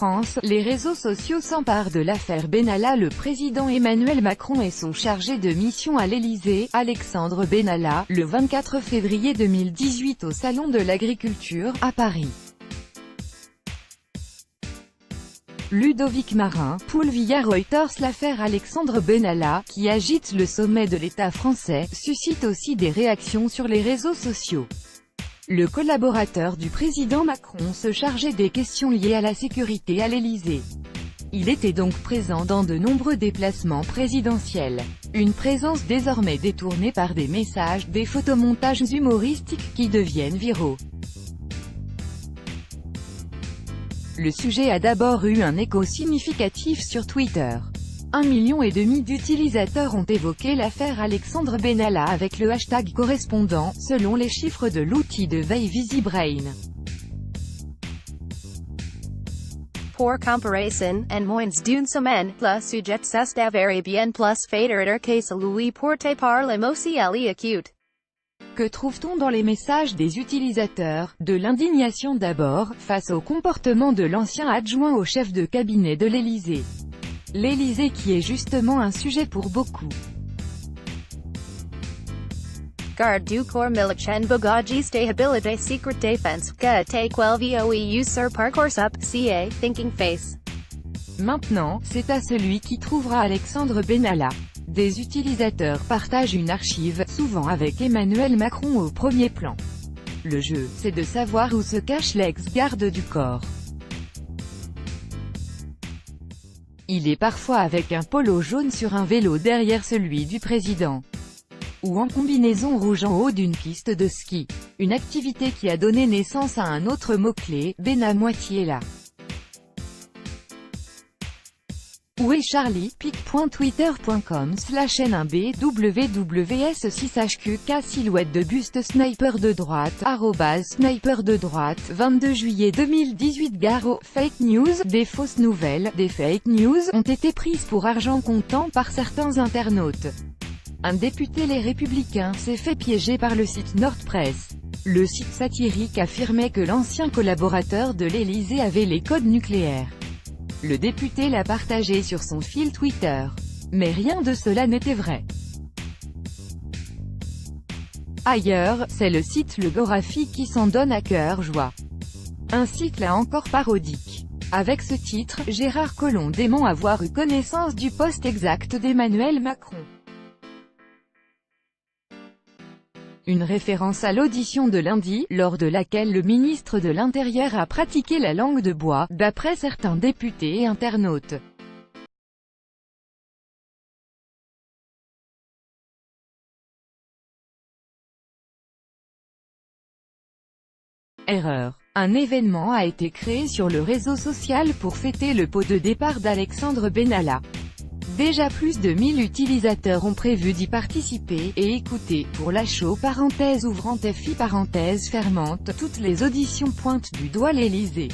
France, les réseaux sociaux s'emparent de l'affaire Benalla. Le président Emmanuel Macron et son chargé de mission à l'Élysée, Alexandre Benalla, le 24 février 2018 au Salon de l'Agriculture, à Paris. Ludovic Marin, Pool via Reuters. L'affaire Alexandre Benalla, qui agite le sommet de l'État français, suscite aussi des réactions sur les réseaux sociaux. Le collaborateur du président Macron se chargeait des questions liées à la sécurité à l'Élysée. Il était donc présent dans de nombreux déplacements présidentiels. Une présence désormais détournée par des messages, des photomontages humoristiques qui deviennent viraux. Le sujet a d'abord eu un écho significatif sur Twitter. 1,5 million d'utilisateurs ont évoqué l'affaire Alexandre Benalla avec le hashtag correspondant, selon les chiffres de l'outil de veille VisiBrain. Pour comparaison, en moins d'une semaine, le sujet s'est avéré bien plus fédérateur que celui porté par l'émotionnel acute. Que trouve-t-on dans les messages des utilisateurs? De l'indignation d'abord, face au comportement de l'ancien adjoint au chef de cabinet de l'Élysée. L'Élysée qui est justement un sujet pour beaucoup. Garde du corps militaire Bogagi Stabilité Secret Defense, que te quel voeu sur Parcoursup, ca, Thinking Face. Maintenant, c'est à celui qui trouvera Alexandre Benalla. Des utilisateurs partagent une archive, souvent avec Emmanuel Macron au premier plan. Le jeu, c'est de savoir où se cache l'ex-garde du corps. Il est parfois avec un polo jaune sur un vélo derrière celui du président. Ou en combinaison rouge en haut d'une piste de ski. Une activité qui a donné naissance à un autre mot-clé, Ben à moitié là. Où est Charlie? pic.twitter.com/n1b wws6hqk silhouette de buste sniper de droite, @sniper de droite, 22 juillet 2018. Garo, fake news, des fausses nouvelles, des fake news, ont été prises pour argent comptant par certains internautes. Un député Les Républicains s'est fait piéger par le site Nordpresse. Le site satirique affirmait que l'ancien collaborateur de l'Élysée avait les codes nucléaires. Le député l'a partagé sur son fil Twitter. Mais rien de cela n'était vrai. Ailleurs, c'est le site Le Gorafi qui s'en donne à cœur joie. Un site là encore parodique. Avec ce titre, Gérard Collomb dément avoir eu connaissance du poste exact d'Emmanuel Macron. Une référence à l'audition de lundi, lors de laquelle le ministre de l'Intérieur a pratiqué la langue de bois, d'après certains députés et internautes. Erreur. Un événement a été créé sur le réseau social pour fêter le pot de départ d'Alexandre Benalla. Déjà plus de 1000 utilisateurs ont prévu d'y participer, et écouter, pour la show parenthèse ouvrante FI parenthèse fermante, toutes les auditions pointent du doigt l'Élysée.